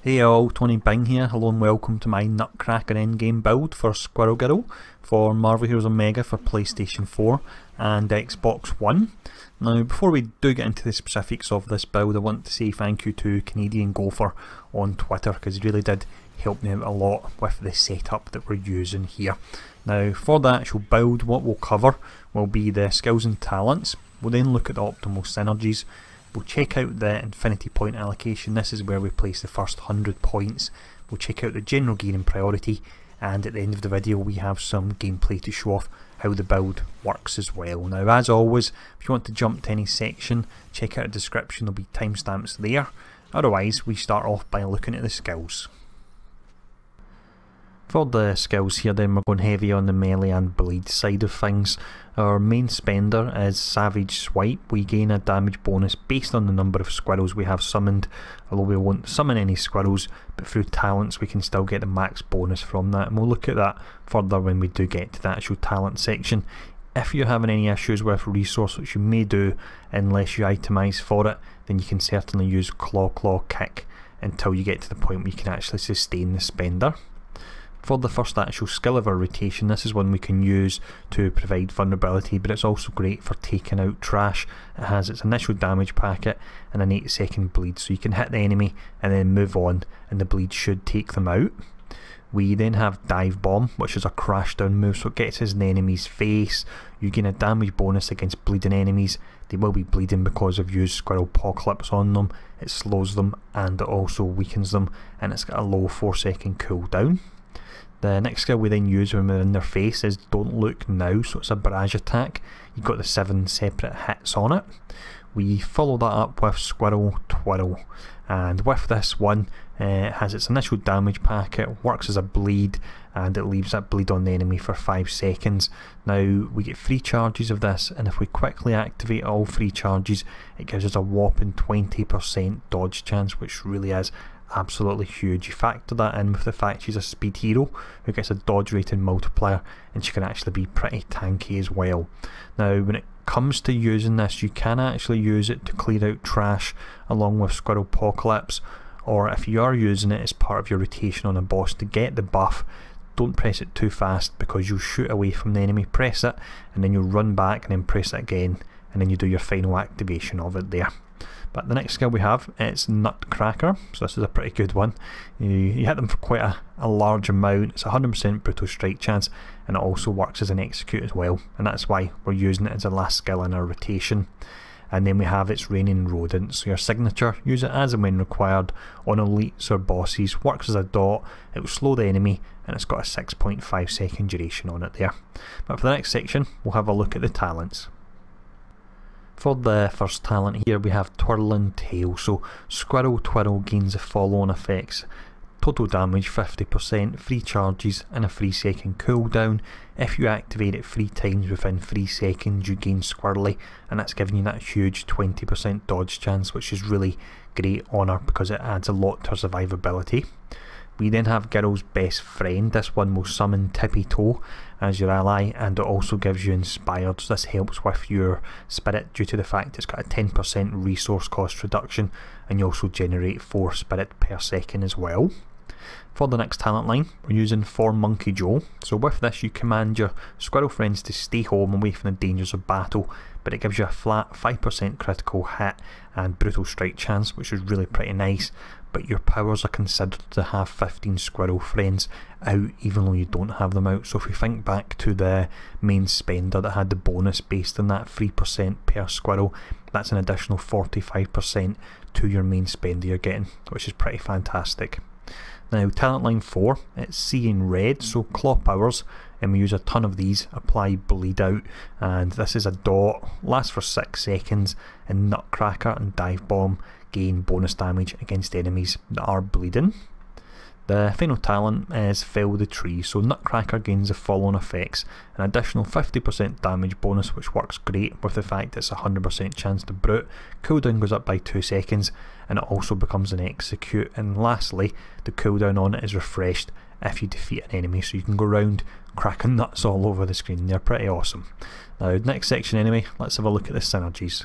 Hey all, Tony Bing here. Hello and welcome to my Nutcracker endgame build for Squirrel for Marvel Heroes Omega for PlayStation 4 and Xbox One. Now before we do get into the specifics of this build, I want to say thank you to Canadian Gopher on Twitter because he really did help me out a lot with the setup that we're using here. Now for the actual build, what we'll cover will be the skills and talents. We'll then look at the optimal synergies. We'll check out the infinity point allocation. This is where we place the first 100 points. We'll check out the general gear and priority, and at the end of the video we have some gameplay to show off how the build works as well. Now as always, if you want to jump to any section, check out the description, there'll be timestamps there. Otherwise we start off by looking at the skills. For the skills here then, we're going heavy on the melee and bleed side of things. Our main spender is Savage Swipe. We gain a damage bonus based on the number of squirrels we have summoned, although we won't summon any squirrels, but through talents we can still get the max bonus from that, and we'll look at that further when we do get to the actual talent section. If you're having any issues with resource, which you may do unless you itemise for it, then you can certainly use Claw Kick until you get to the point where you can actually sustain the spender. For the first actual skill of our rotation, this is one we can use to provide vulnerability, but it's also great for taking out trash. It has its initial damage packet and an 8-second bleed, so you can hit the enemy and then move on and the bleed should take them out. We then have Dive Bomb, which is a crash down move, so it gets us in the enemy's face. You gain a damage bonus against bleeding enemies. They will be bleeding because I've used Squirrel Apocalypse on them. It slows them and it also weakens them, and it's got a low 4-second cooldown. The next skill we then use when we're in their face is Don't Look Now, so it's a barrage attack. You've got the 7 separate hits on it. We follow that up with Squirrel Twirl, and with this one it has its initial damage packet, works as a bleed, and it leaves that bleed on the enemy for 5 seconds. Now we get 3 charges of this, and if we quickly activate all 3 charges it gives us a whopping 20% dodge chance, which really is absolutely huge. You factor that in with the fact she's a speed hero who gets a dodge rating multiplier, and she can actually be pretty tanky as well. Now when it comes to using this, you can actually use it to clear out trash along with Squirrel Apocalypse, or if you are using it as part of your rotation on a boss to get the buff, don't press it too fast because you'll shoot away from the enemy. Press it and then you'll run back and then press it again, and then you do your final activation of it there. But the next skill we have is Nutcracker, so this is a pretty good one. You hit them for quite a large amount. It's 100% brutal strike chance, and it also works as an execute as well, and that's why we're using it as the last skill in our rotation. And then we have its Raining Rodents, so your signature, use it as and when required on elites or bosses, works as a dot, it will slow the enemy, and it's got a 6.5 second duration on it there. But for the next section we'll have a look at the talents. For the first talent here we have Twirling Tail, so Squirrel Twirl gains the following effects: total damage 50%, 3 charges and a 3-second cooldown. If you activate it 3 times within 3 seconds you gain Squirrely, and that's giving you that huge 20% dodge chance, which is really great on her because it adds a lot to her survivability. We then have Girl's Best Friend. This one will summon Tippy Toe as your ally, and it also gives you Inspired, so this helps with your spirit due to the fact it's got a 10% resource cost reduction, and you also generate 4 spirit per second as well. For the next talent line we're using For Monkey Joe, so with this you command your squirrel friends to stay home away from the dangers of battle, but it gives you a flat 5% critical hit and brutal strike chance, which is really pretty nice. But your powers are considered to have 15 squirrel friends out even though you don't have them out. So if we think back to the main spender that had the bonus based on that 3% per squirrel, that's an additional 45% to your main spender you're getting, which is pretty fantastic. Now talent line 4, it's Seeing Red, so claw powers, and we use a ton of these. Apply Bleed Out, and this is a dot, lasts for 6 seconds, and Nutcracker and Dive Bomb gain bonus damage against enemies that are bleeding. The final talent is Fell the Tree, so Nutcracker gains the following effects: an additional 50% damage bonus, which works great with the fact it's a 100% chance to brute, cooldown goes up by 2 seconds, and it also becomes an execute, and lastly the cooldown on it is refreshed if you defeat an enemy, so you can go around cracking nuts all over the screen. They're pretty awesome. Now next section anyway, let's have a look at the synergies.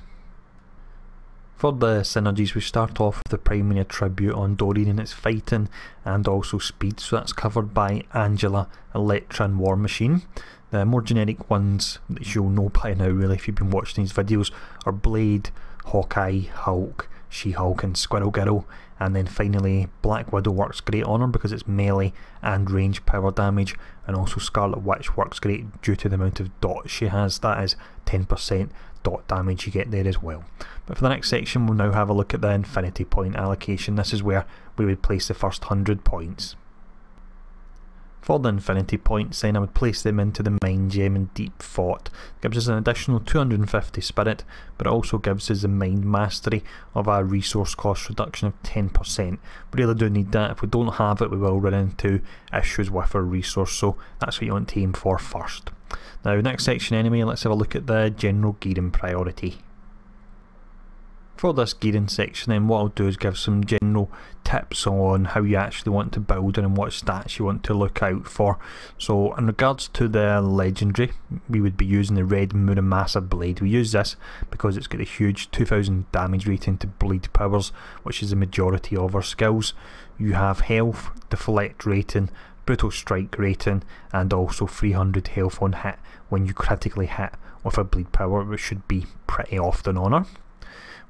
For the synergies, we start off with the primary attribute on Doreen and its fighting and also speed, so that's covered by Angela, Electra and War Machine. The more generic ones that you'll know by now really if you've been watching these videos are Blade, Hawkeye, Hulk, She-Hulk and Squirrel Girl, and then finally Black Widow works great on her because it's melee and range power damage, and also Scarlet Witch works great due to the amount of dots she has. That is 10% dot damage you get there as well. But for the next section we'll now have a look at the infinity point allocation. This is where we would place the first 100 points. For the infinity points then I would place them into the mind gem and deep thought. It gives us an additional 250 spirit, but it also gives us the mind mastery of a resource cost reduction of 10%. We really do need that. If we don't have it we will run into issues with our resource, so that's what you want to aim for first. Now next section anyway, let's have a look at the general gearing priority. For this gearing section then what I'll do is give some general tips on how you actually want to build it and what stats you want to look out for. So in regards to the legendary, we would be using the red Muramasa blade. We use this because it's got a huge 2000 damage rating to bleed powers, which is the majority of our skills. You have health, deflect rating, brutal strike rating and also 300 health on hit when you critically hit with a bleed power, which should be pretty often on her.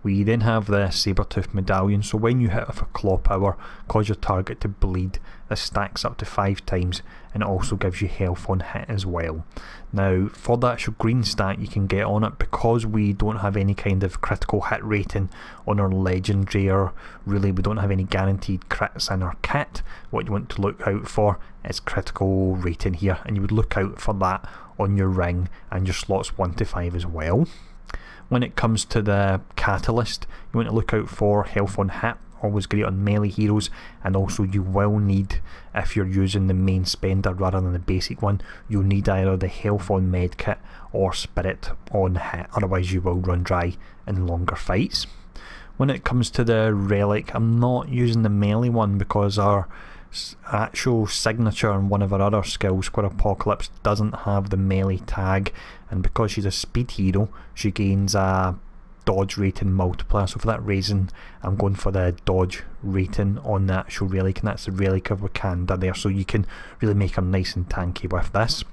We then have the Sabertooth medallion, so when you hit with a claw power, cause your target to bleed. This stacks up to 5 times and it also gives you health on hit as well. Now for the actual green stat you can get on it, because we don't have any kind of critical hit rating on our legendary, or really we don't have any guaranteed crits in our kit, what you want to look out for is critical rating here, and you would look out for that on your ring and your slots 1 to 5 as well. When it comes to the catalyst, you want to look out for health on hit, always great on melee heroes, and also you will need, if you're using the main spender rather than the basic one, you'll need either the health on medkit or spirit on hit, otherwise you will run dry in longer fights. When it comes to the relic, I'm not using the melee one because our actual signature on one of our other skills, Squirrel Apocalypse, doesn't have the melee tag, and because she's a speed hero she gains a dodge rating multiplier, so for that reason I'm going for the dodge rating on the actual relic, and that's the relic of Wakanda there, so you can really make her nice and tanky with this.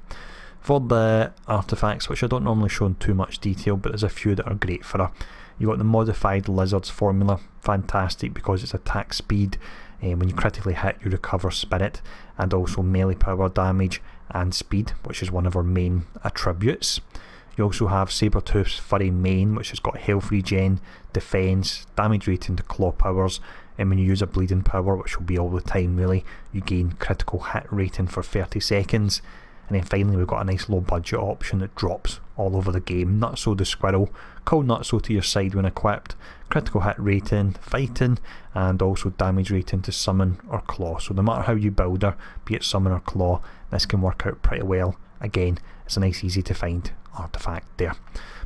For the artifacts, which I don't normally show in too much detail, but there's a few that are great for her. You got the modified lizards formula, fantastic because it's attack speed. When you critically hit you recover spirit, and also melee power damage and speed, which is one of our main attributes. You also have Sabertooth's furry mane, which has got health regen, defense, damage rating to claw powers, and when you use a bleeding power, which will be all the time really, you gain critical hit rating for 30 seconds. And then finally we've got a nice low budget option that drops all over the game. Nutso the Squirrel, call Nutso to your side when equipped, critical hit rating, fighting, and also damage rating to summon or claw. So no matter how you build her, be it summon or claw, this can work out pretty well. Again, it's a nice easy to find artifact there.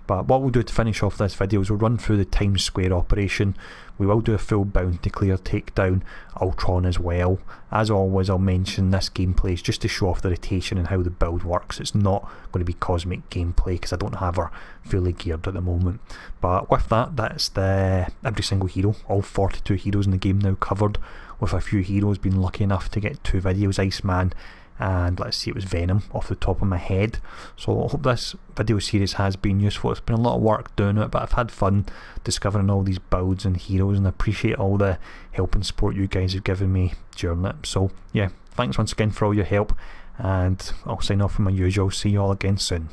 But what we'll do to finish off this video is we'll run through the Times Square operation. We will do a full bounty clear, take down Ultron as well. As always, I'll mention this gameplay is just to show off the rotation and how the build works. It's not going to be cosmic gameplay because I don't have her fully geared at the moment. But with that, that's every single hero, all 42 heroes in the game now covered, with a few heroes being lucky enough to get 2 videos, Iceman and let's see, it was Venom off the top of my head. So I hope this video series has been useful. It's been a lot of work doing it, but I've had fun discovering all these builds and heroes, and I appreciate all the help and support you guys have given me during it. So yeah, thanks once again for all your help, and I'll sign off from my usual. See you all again soon.